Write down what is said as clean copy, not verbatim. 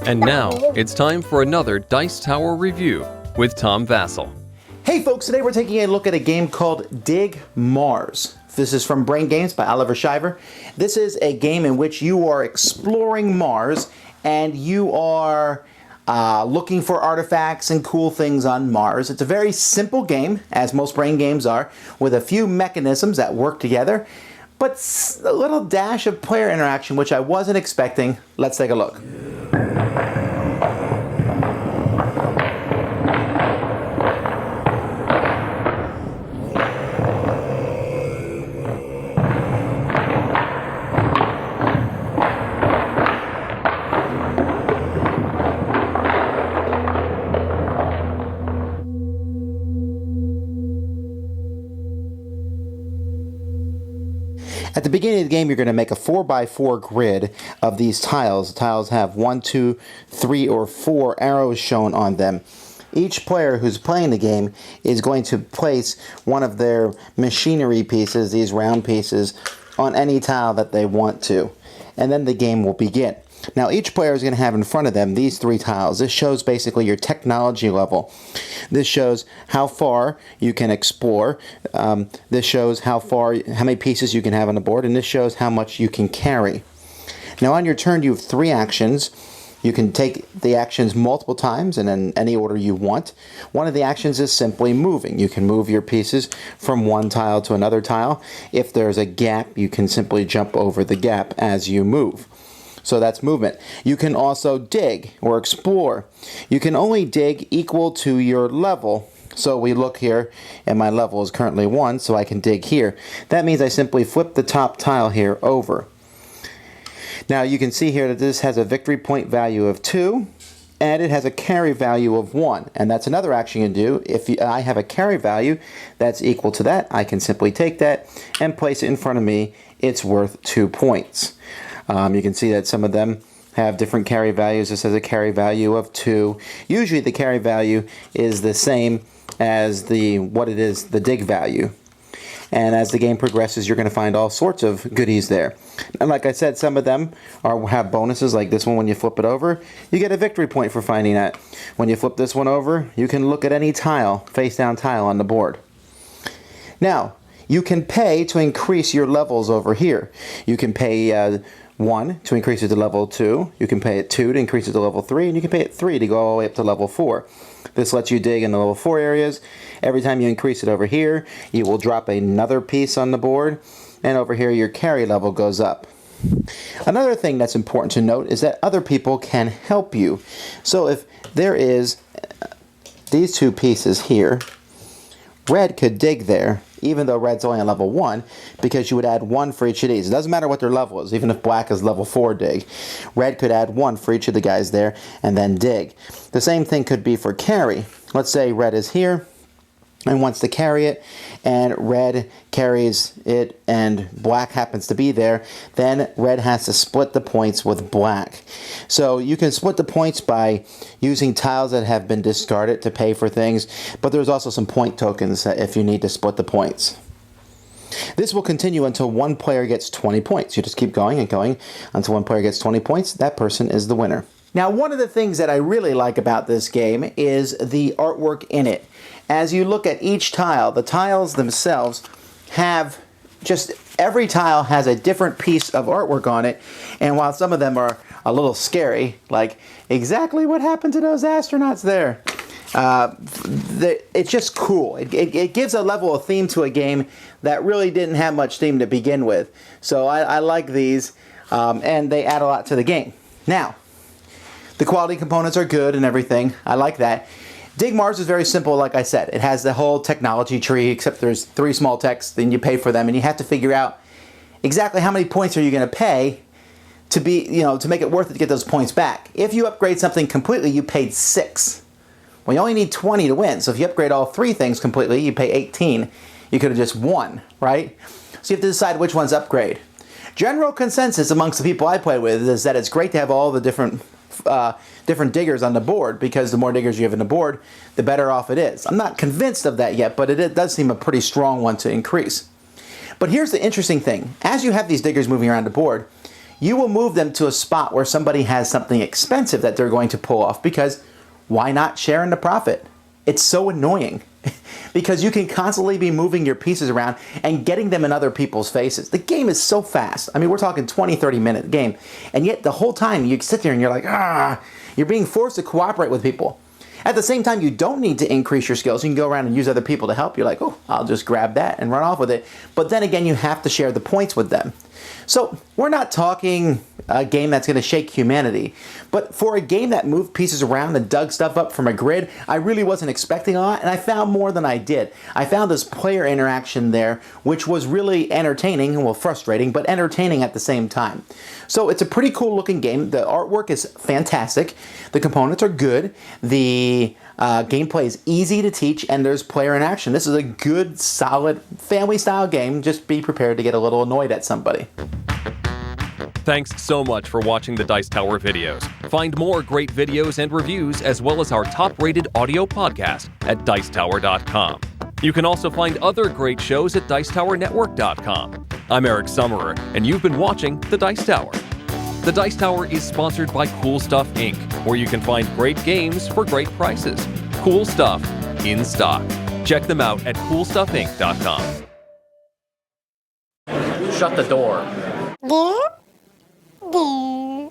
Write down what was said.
And now, it's time for another Dice Tower review with Tom Vasel. Hey folks, today we're taking a look at a game called Dig Mars. This is from Brain Games by Oliver Shiver. This is a game in which you are exploring Mars and you are looking for artifacts and cool things on Mars. It's a very simple game, as most Brain games are, with a few mechanisms that work together, but a little dash of player interaction, which I wasn't expecting. Let's take a look. At the beginning of the game, you're going to make a 4x4 grid of these tiles. The tiles have 1, 2, 3, or 4 arrows shown on them. Each player who's playing the game is going to place one of their machinery pieces, these round pieces, on any tile that they want to. And then the game will begin. Now each player is going to have in front of them these 3 tiles. This shows basically your technology level. This shows how far you can explore. This shows how many pieces you can have on the board, and this shows how much you can carry. Now on your turn you have 3 actions. You can take the actions multiple times and in any order you want. One of the actions is simply moving. You can move your pieces from one tile to another tile. If there's a gap, you can simply jump over the gap as you move. So that's movement. You can also dig or explore. You can only dig equal to your level. So we look here, and my level is currently 1, so I can dig here. That means I simply flip the top tile here over. Now you can see here that this has a victory point value of 2, and it has a carry value of 1. And that's another action you can do. If I have a carry value that's equal to that, I can simply take that and place it in front of me. It's worth 2 points. You can see that some of them have different carry values. This has a carry value of 2. Usually the carry value is the same as the dig value. And as the game progresses, you're going to find all sorts of goodies there. And like I said, some of them have bonuses, like this one. When you flip it over, you get a victory point for finding that. When you flip this one over, you can look at any tile, face down tile on the board. Now, you can pay to increase your levels over here. You can pay 1 to increase it to level 2, you can pay it 2 to increase it to level 3, and you can pay it 3 to go all the way up to level 4. This lets you dig in the level 4 areas. Every time you increase it over here, you will drop another piece on the board, and over here your carry level goes up. Another thing that's important to note is that other people can help you. So if there is these 2 pieces here, red could dig there, even though red's only on level 1, because you would add 1 for each of these. It doesn't matter what their level is, even if black is level 4 dig. Red could add 1 for each of the guys there and then dig. The same thing could be for carry. Let's say red is here and wants to carry it, and red carries it and black happens to be there, then red has to split the points with black. So you can split the points by using tiles that have been discarded to pay for things, but there's also some point tokens if you need to split the points. This will continue until one player gets 20 points. You just keep going and going until one player gets 20 points. That person is the winner. Now, one of the things that I really like about this game is the artwork in it. As you look at each tile, the tiles themselves have every tile has a different piece of artwork on it, and while some of them are a little scary, like exactly what happened to those astronauts there, it's just cool. It gives a level of theme to a game that really didn't have much theme to begin with. So I like these, and they add a lot to the game. Now, the quality components are good and everything. I like that. Dig Mars is very simple, like I said. It has the whole technology tree, except there's 3 small techs, then you pay for them, and you have to figure out exactly how many points are you going to pay to make it worth it to get those points back. If you upgrade something completely, you paid 6. Well, you only need 20 to win, so if you upgrade all 3 things completely, you pay 18. You could have just won, right? So you have to decide which ones upgrade. General consensus amongst the people I play with is that it's great to have all the different diggers on the board, because the more diggers you have on the board, the better off it is. I'm not convinced of that yet, but it does seem a pretty strong one to increase. But here's the interesting thing. As you have these diggers moving around the board, you will move them to a spot where somebody has something expensive that they're going to pull off, because why not share in the profit? It's so annoying because you can constantly be moving your pieces around and getting them in other people's faces. The game is so fast. I mean, we're talking 20, 30-minute game. And yet the whole time you sit there and you're like, you're being forced to cooperate with people. At the same time, you don't need to increase your skills. You can go around and use other people to help. You're like, oh, I'll just grab that and run off with it. But then again, you have to share the points with them. So we're not talking a game that's going to shake humanity. But for a game that moved pieces around and dug stuff up from a grid, I really wasn't expecting a lot, and I found more than I did. I found this player interaction there, which was really entertaining, well, frustrating, but entertaining at the same time. So it's a pretty cool looking game. The artwork is fantastic. The components are good. The gameplay is easy to teach, and there's player interaction. This is a good, solid, family-style game. Just be prepared to get a little annoyed at somebody. Thanks so much for watching the Dice Tower videos. Find more great videos and reviews, as well as our top-rated audio podcast at Dicetower.com. You can also find other great shows at Dicetowernetwork.com. I'm Eric Summerer, and you've been watching The Dice Tower. The Dice Tower is sponsored by Cool Stuff Inc., where you can find great games for great prices. Cool stuff in stock. Check them out at CoolStuffInc.com. Shut the door. There.